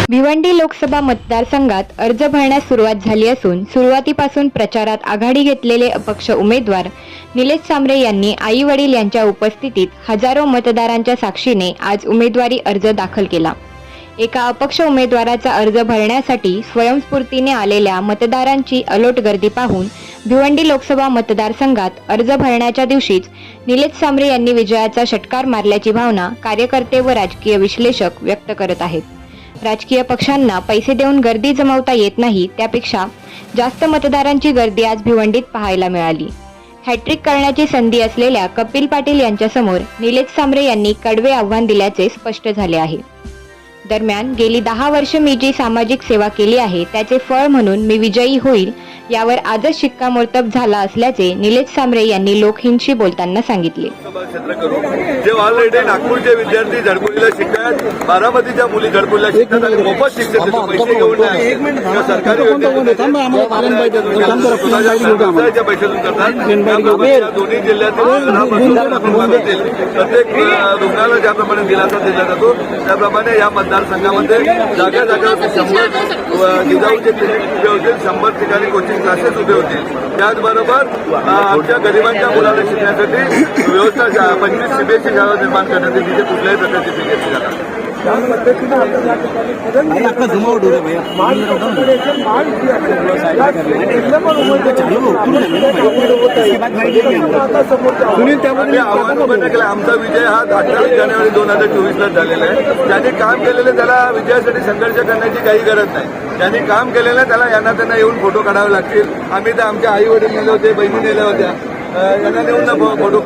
भिवंडी लोकसभा मतदारसंघात अर्ज भरण्यास सुरुवात झाली असून सुरुवातीपासून प्रचारात आघाडी घेतलेले अपक्ष उमेदवार निलेश सांबरे यांनी आई वडील यांच्या उपस्थितीत हजारो मतदारांच्या साक्षीने आज उमेदवारी अर्ज दाखल केला। एका अपक्ष उमेदवाराचा अर्ज भरण्यासाठी स्वयंस्फूर्तीने आलेल्या मतदारांची अलोट गर्दी पाहून भिवंडी लोकसभा मतदारसंघात अर्ज भरण्याच्या दिवशीच निलेश सांबरे यांनी विजयाचा षटकार मारल्याची भावना कार्यकर्ते व राजकीय विश्लेषक व्यक्त करत आहेत। राजकीय पक्षांना पैसे देऊन गर्दी जमवता येत नाही, त्यापेक्षा जास्त मतदारांची गर्दी आज भिवंडीत पाहायला मिळाली। हॅट्रिक करण्याची संधी असलेल्या कपिल पाटील यांच्यासमोर निलेश सांबरे यांनी कडवे आव्हान दिल्याचे स्पष्ट झाले आहे। दरम्यान गेली 10 वर्ष मी जी सामाजिक सेवा केली आहे त्याचे फळ म्हणून मी विजयी होईल यावर आजच शिक्कामोर्तब झाला असल्याचे निलेश सांबरे यांनी लोकहितशी बोलताना सांगितले। जे ऑलरेडी नागपूरचे विद्यार्थी झडपोलीला शिकतात, बारामतीच्या मुली झडपोलीला शिकतात आणि मोफत शिक्षण पैसे घेऊन नाही सरकारी पैशातून करतात। दोन्ही जिल्ह्यातील प्रत्येक रुग्णाला ज्याप्रमाणे दिलासा दिला जातो त्याप्रमाणे या मतदारसंघामध्ये जागा जागा 100 जिजाऊचे क्लिनिक उभे होतील, 100 ठिकाणी कोचिंग क्लासेस उभे होतील। त्याचबरोबर आमच्या गरिबांच्या मुलाला शिकण्यासाठी व्यवस्था 25 सीबीएसई शाळा निर्माण करण्यात येईल, तिथे कुठल्याही प्रकारची फी घेतली जाणार। आमचा विजय हा 28 जानेवारी 2024 झालेला आहे। ज्यांनी काम केलेलं त्याला विजयासाठी संघर्ष करण्याची काही गरज नाही। ज्यांनी काम केलेलं त्याला यांना त्यांना येऊन फोटो काढावे लागतील। आम्ही तर आमच्या आई वडील नेले होते, बहिणी नेल्या होत्या, यांना नेऊन फोटो